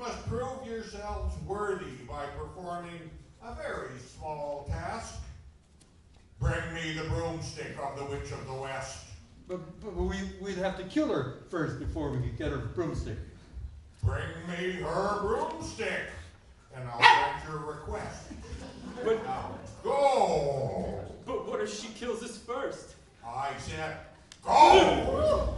must prove yourselves worthy by performing a very small task. Bring me the broomstick of the Witch of the West. But we'd have to kill her first before we could get her broomstick. Bring me her broomstick, and I'll grant your request. But Now, go! But what if she kills us first? I said, go!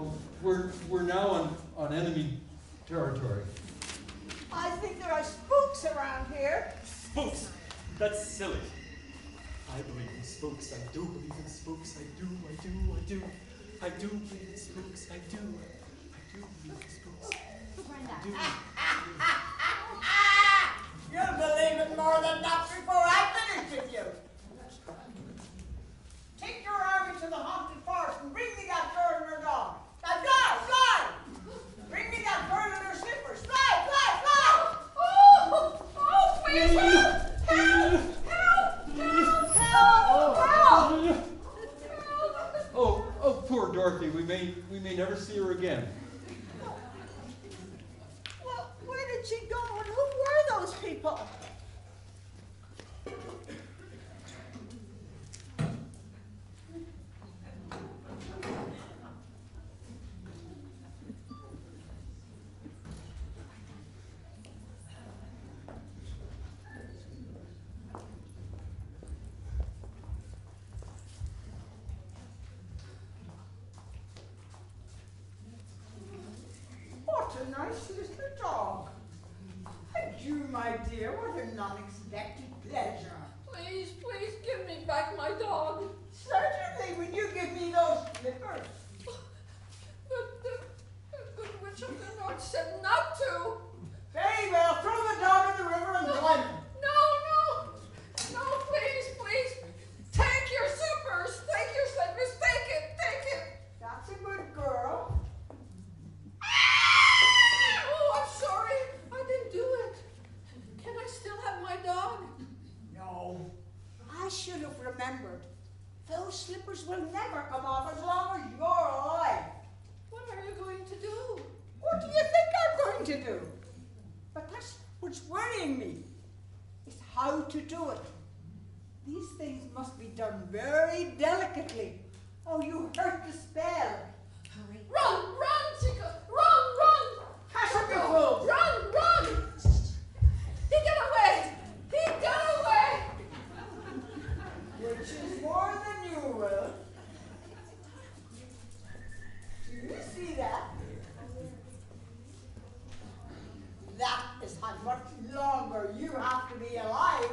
Oh, we're now on enemy territory. I think there are spooks around here. Spooks! That's silly. I believe in spooks. I do believe in spooks. I do. I do believe in spooks. I do believe in spooks. Brenda. You'll believe it more than that before I finish with you. Take your army to the haunted forest and bring me that girl and her dog. Now fly! Bring me that girl and her slippers. Fly! Oh, please help! Oh, poor Dorothy. We may never see her again. Well, where did she go and who were those people? What a nice little dog. And you, my dear, what an unexpected pleasure. Please give me back my dog. Certainly, when you give me those slippers. The good witch of the north said not to. Very well, throw the dog in the river and drown him. No, please. Take your slippers. Take your slippers. Take it. That's a good girl. Oh, I'm sorry. I didn't do it. Can I still have my dog? No, I should have remembered. Those slippers will never come off as long as you're alive. What are you going to do? What do you think I'm going to do? But that's what's worrying me, is how to do it. These things must be done very delicately. Oh, you hurt the spell. Hurry. Run, Chica. Run. Catch up, you fools. Run. He got away. Which is more than you will. Do you see that? That is how much longer you have to be alive.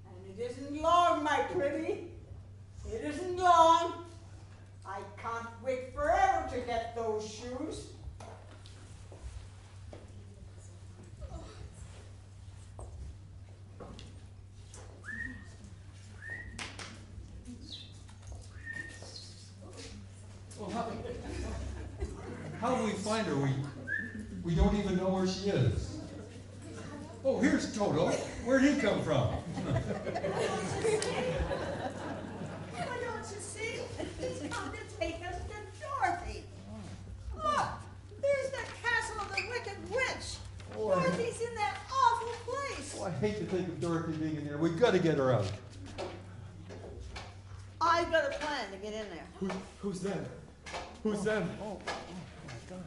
And it isn't long, my pretty. It isn't long. I can't wait forever to get those shoes. Well, how do we find her? We don't even know where she is. Oh, here's Toto. Where'd he come from? Why don't you see? He's come to take us to Dorothy. Look, there's the castle of the Wicked Witch. Oh, Dorothy's in that awful place. I hate to think of Dorothy being in there. We've got to get her out. I've got a plan to get in there. Who's them? Who's them? Oh my God.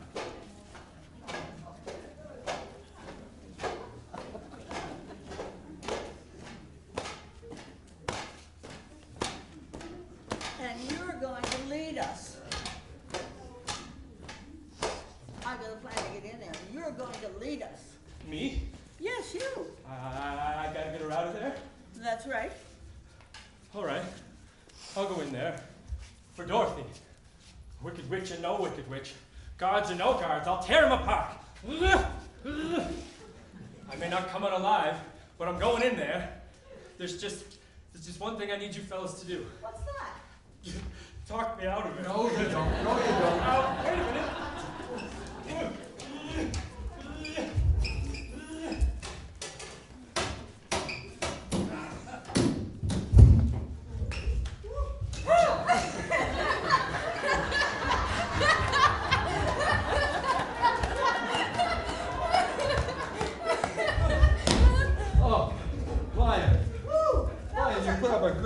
And you're going to lead us. I've got a plan to get in there. You're going to lead us. Me? Yes, you. I gotta get her out of there? That's right. All right. I'll go in there. For Dorothy. Wicked witch and no wicked witch. Guards and no guards. I'll tear them apart. I may not come out alive, but I'm going in there. There's just one thing I need you fellas to do. What's that? Talk me out of it. No, you don't. No, you don't. Oh, wait a minute.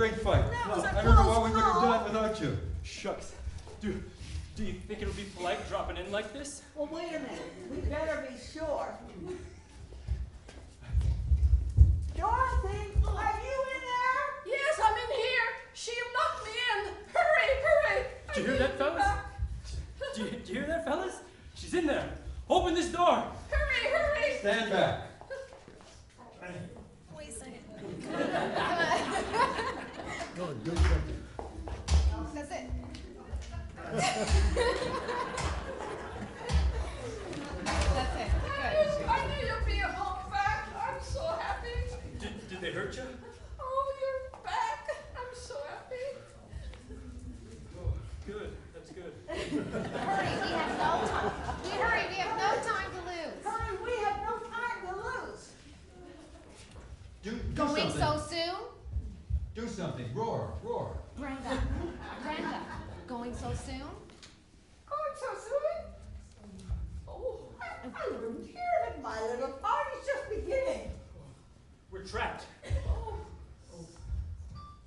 great fight. That was a I don't know what close we would have call. done without you. Shucks. Do you think it'll be polite dropping in like this? Well, wait a minute. We better be sure. Dorothy, are you in there? Yes, I'm in here. She locked me in. Hurry, hurry. Do you hear that, fellas? Do you hear that, fellas? She's in there. Open this door. Hurry, hurry. Stand back. Wait a second. That's it. That's it. Good. I knew you'd be home back. I'm so happy. Did they hurt you? Oh, you're back. I'm so happy. Oh, good. That's good. Hurry, we have no time. We have no time to lose. Hurry, we have no time to lose. Do Going something. so soon? Do something. Roar, roar. Brenda, going so soon? Going so soon? Oh, I didn't hear that my little party's just beginning. We're trapped.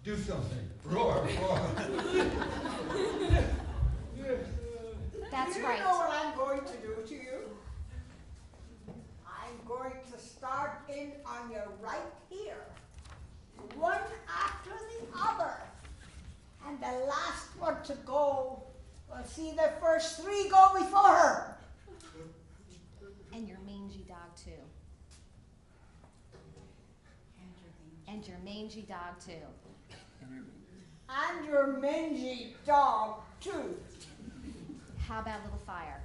Do something. Roar, roar. That's Do you right. know what I'm going to do to you? I'm going to start in on you right here. One after the other. And the last one to go will see the first three go before her. And your mangy dog too. And your mangy dog too. And your mangy dog, too. How about a little fire?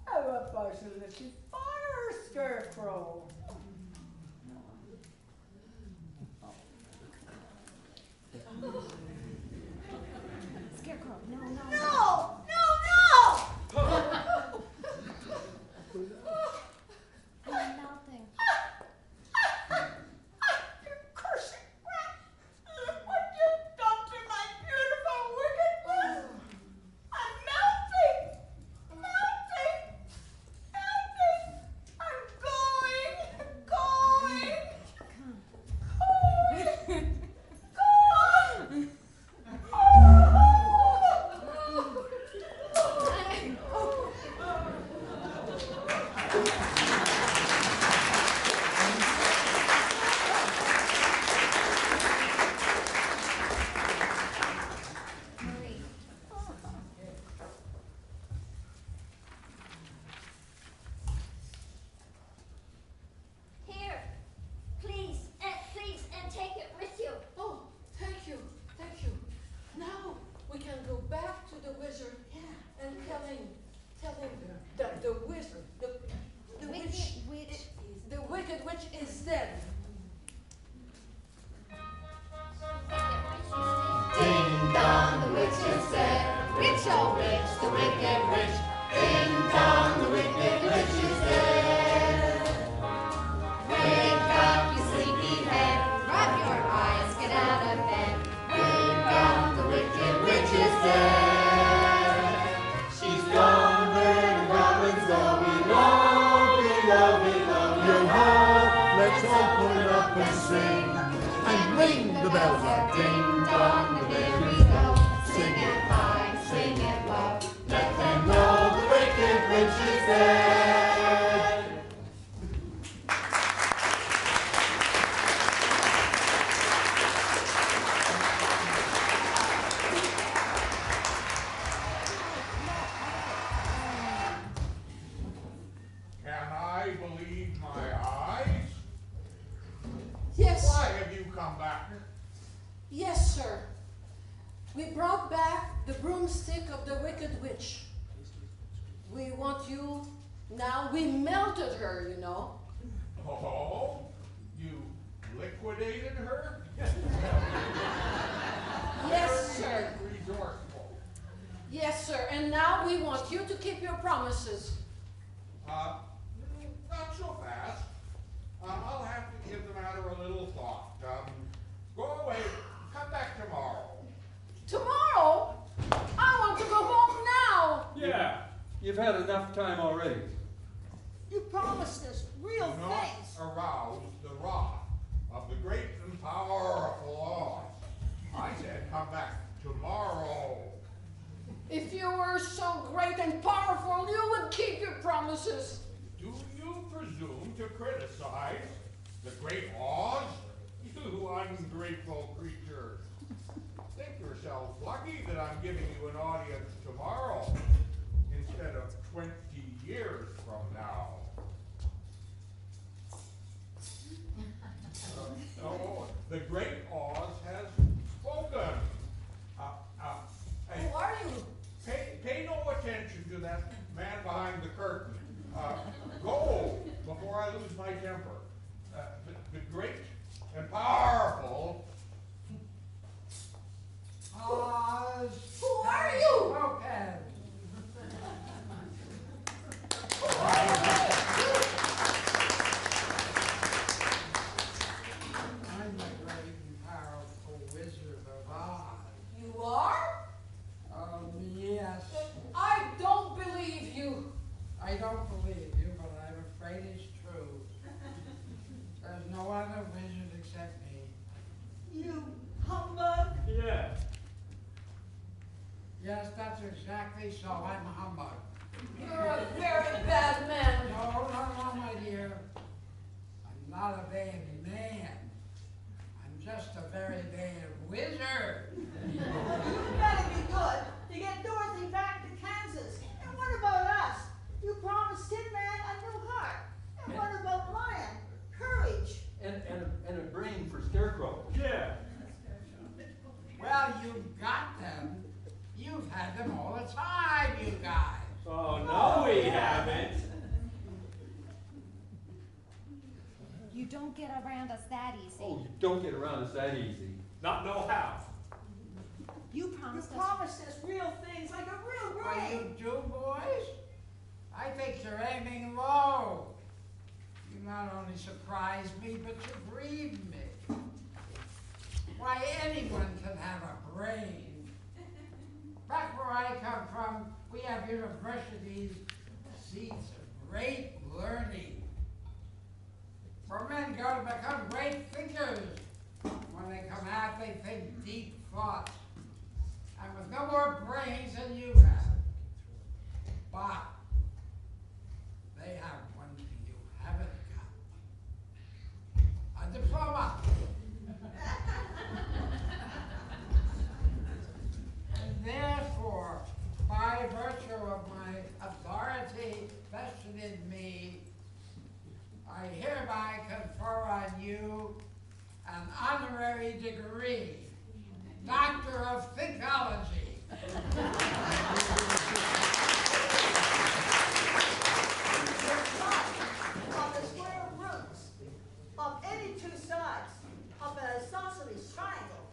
How about a little fire, Scarecrow? Scarecrow, no. No, no, no! I'm melting. You cursed rat! Look what you've done to my beautiful wicked one! I'm melting! Melting! Melting! I'm going! Marie. Here, please, and take it with you. Oh, thank you. Thank you. Now we can go back to the wizard and tell him that the wizard, the wicked witch is dead. Ding dong, the witch is dead. Witch, oh witch, the wicked witch. Ding dong, the wicked witch is dead. Wake up, you sleepy head. Rub your eyes, get out of bed. Wake up, the wicked witch is dead. She's gone where the goblins go. Below, Yo ho, let's all put up and sing and ring the bells out. Ding dong, the merry go. Sing it high, sing it low. Let them know the wicked witch is dead. Can I believe my eyes? Yes, Why have you come back? yes, sir. We brought back the broomstick of the wicked witch. We want you now. We melted her, you know. Oh, you liquidated her? Yes, sir. Very resourceful. Yes, sir. And now we want you to keep your promises. Not so fast. I'll have to give the matter a little thought. Go away. Come back tomorrow. Tomorrow, I want to go home now. Yeah, you've had enough time already. You promised us real Do not things. arouse the rod. promises. Do you presume to criticize the great Oz? You ungrateful creature. Think yourself lucky that I'm giving you an audience tomorrow instead of 20 years from now. No, the great Oz has spoken. Who are you? Pay no attention to that man behind the curtain. Go before I lose my temper. The great and powerful Oz. Who are you? Spoken. Who are you? I'm the great and powerful Wizard of Oz. You are? Yes. I don't believe you. I don't believe you, but I'm afraid it's true. There's no other wizard except me. You humbug! Yeah. Yes, that's exactly so. I'm a humbug. You're a very bad man. No, my dear. I'm not a bad man. I'm just a very bad wizard. You better be good to get Dorothy back to Kansas. And what about us? You promised Tin Man a new heart. And what about Lion? Courage. And a brain for Scarecrow. Yeah. Well, you've got them. You've had them all the time, you guys. Oh, no, we haven't. You don't get around us that easy. Oh, you don't get around us that easy. Not know how. You You promised us. promised us real things like a real What brain. you do, boys? I think you're aiming low. You not only surprise me, but you grieve me. Why, anyone can have a brain. Back where I come from, we have universities, seats of great learning, where men go to become great thinkers. When they come out, they think deep thoughts, and with no more brains than you have. But they have one thing you haven't got. A diploma. And therefore, by virtue of my authority vested in me, I hereby confer on you an honorary degree, Doctor of Thinkology. Of the square roots of any two sides of an isosceles triangle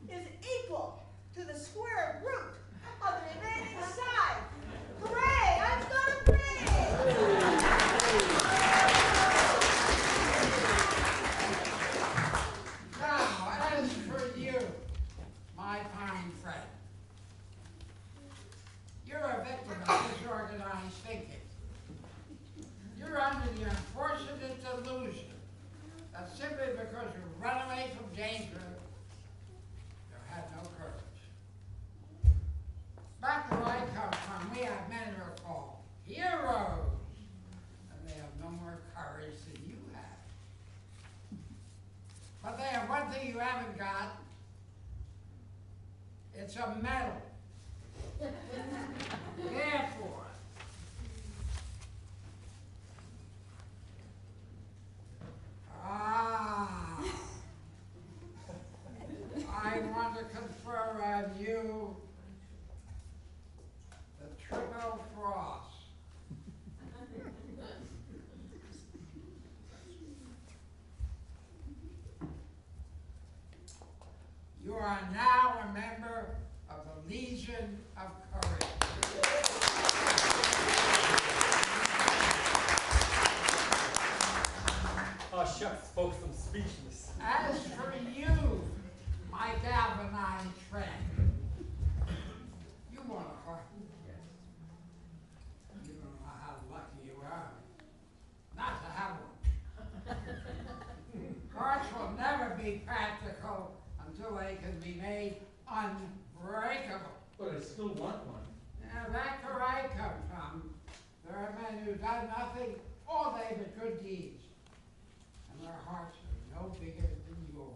is equal to the square root of the remaining side. Hooray! I've got a brain! Now, as for you, my fine friend, you're a victim of disorganized thinking. You're under the unfortunate delusion that simply because you run away from danger, you have no courage. Back where I come from, we have men who are called heroes, and they have no more courage than you have. But they have one thing you haven't got. It's a medal. Therefore, I want to confer on you the Triple Cross. You are now a member of the Legion of Courage. Oh, shucks, folks, I'm speechless. As for you, my galvanized friend, you want a heart. You don't know how lucky you are not to have one. Hearts will never be practical until they can be made unbreakable. But I still want one. Now, back where I come from, There are men who've done nothing all day but good deeds, and their hearts are no bigger than yours.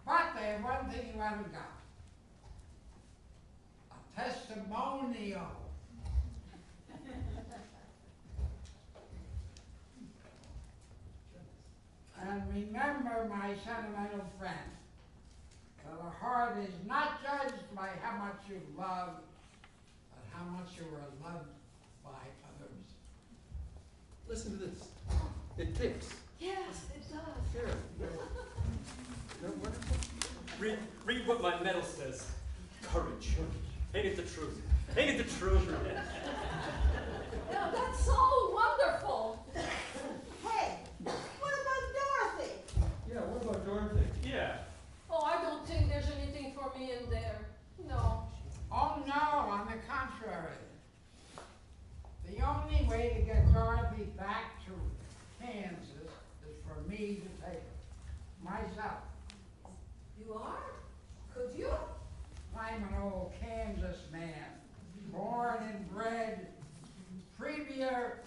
But they have one thing you haven't got. A testimonial. And remember, my sentimental friend, that a heart is not judged by how much you love, but how much you are loved by others. Listen to this. It ticks. Yes, it does. Here. Isn't that wonderful? Read what my medal says. Courage. Ain't it the truth? Ain't it the truth? Yeah, that's so wonderful. Hey, what about Dorothy? Yeah, what about Dorothy? Yeah. Oh, I don't think there's anything for me in there. No. Oh no, on the contrary. The only way to get Dorothy back to Kansas is for me to take her. Myself. You are? Could you? I'm an old Kansas man, born and bred, premier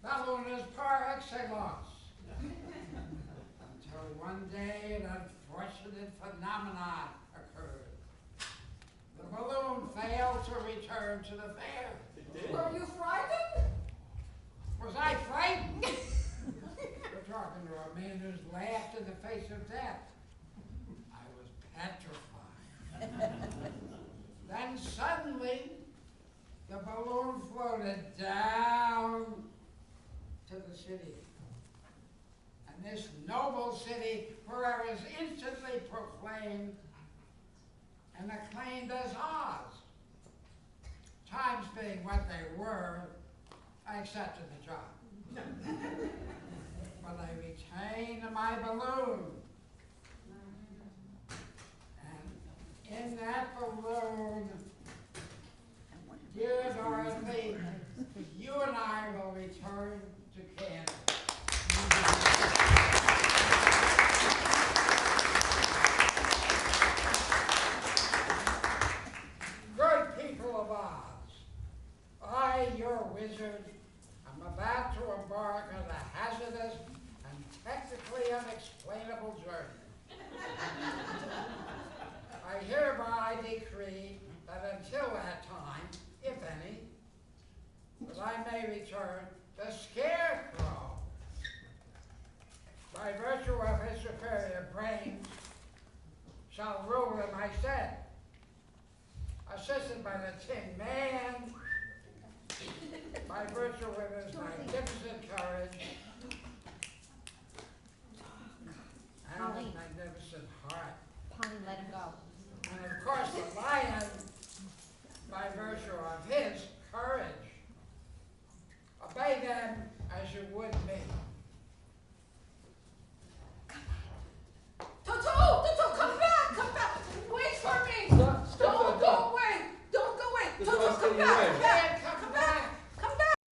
ballonist par excellence. Until one day an unfortunate phenomenon occurred. The balloon failed to return to the fair. It did. Were you frightened? Was I frightened? We're talking to a man who's laughed in the face of death. I was petrified. Then suddenly, the balloon floated down to the city. And this noble city, where I was instantly proclaimed and acclaimed as Oz. Times being what they were, I accepted the job. But I retained my balloon. And in that balloon, dear Dorothy, you and I will return to Kansas. Good people of Oz, I, your wizard, am about to embark on a hazardous and technically unexplainable journey. I hereby decree that until that time, if any, that I may return the Scarecrow, by virtue of his superior brains, shall rule in my stead, assisted by the Tin Man, by virtue of his magnificent courage, and his magnificent heart. Polly, let him go. And of course the lion, by virtue of his courage. Obey them as you would